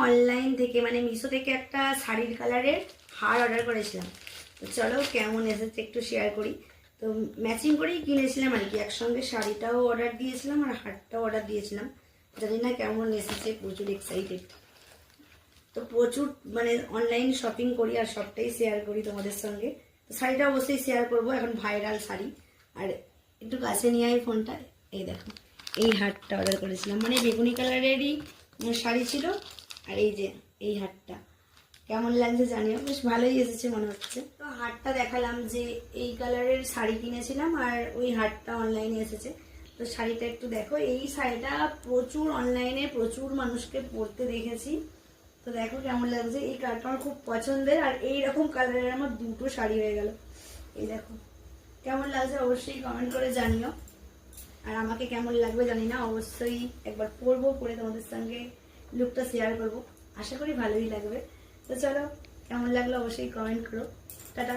Online থেকে মানে মিশো থেকে একটা শাড়ির কালারের হার অর্ডার করেছিলাম। তো চলো কেমন এসেছে একটু শেয়ার করি। তো ম্যাচিং করেই কিনেছিলাম আর কি, একসঙ্গে শাড়িটাও অর্ডার দিয়েছিলাম আর হারটাও অর্ডার দিয়েছিলাম। জানি না কেমন এসেছে, প্রচুর এক্সাইটেড। তো প্রচুর মানে অনলাইন শপিং করি আর সবটাই শেয়ার করি তোমাদের সঙ্গে। তো শাড়িটা অবশ্যই শেয়ার করব, এখন ভাইরাল শাড়ি। আর একটু কাছে নিয়ে আই ফোনটা। এই দেখো, এই হারটা অর্ডার করেছিলাম, মানে বেগুনি কালারেরই শাড়ি ছিল। আর এই যে এই হারটা কেমন লাগছে জানিও, বেশ ভালোই এসেছে মনে হচ্ছে। তো হারটা দেখালাম যে এই কালারের শাড়ি কিনেছিলাম আর ওই হারটা অনলাইনে এসেছে। তো শাড়িটা একটু দেখো, এই শাড়িটা প্রচুর অনলাইনে প্রচুর মানুষকে পরতে দেখেছি। তো দেখো কেমন লাগছে, এই কালারটা আমার খুব পছন্দের। আর এইরকম কালারের আমার দুটো শাড়ি হয়ে গেল। এই দেখো কেমন লাগছে অবশ্যই কমেন্ট করে জানিও। আর আমাকে কেমন লাগবে জানি না, অবশ্যই একবার পরবো, পরে তোমাদের সঙ্গে লুকটা শেয়ার করব। আশা করি ভালোই লাগবে। তো চলো, কেমন লাগলো অবশ্যই কমেন্ট করো। টাটা।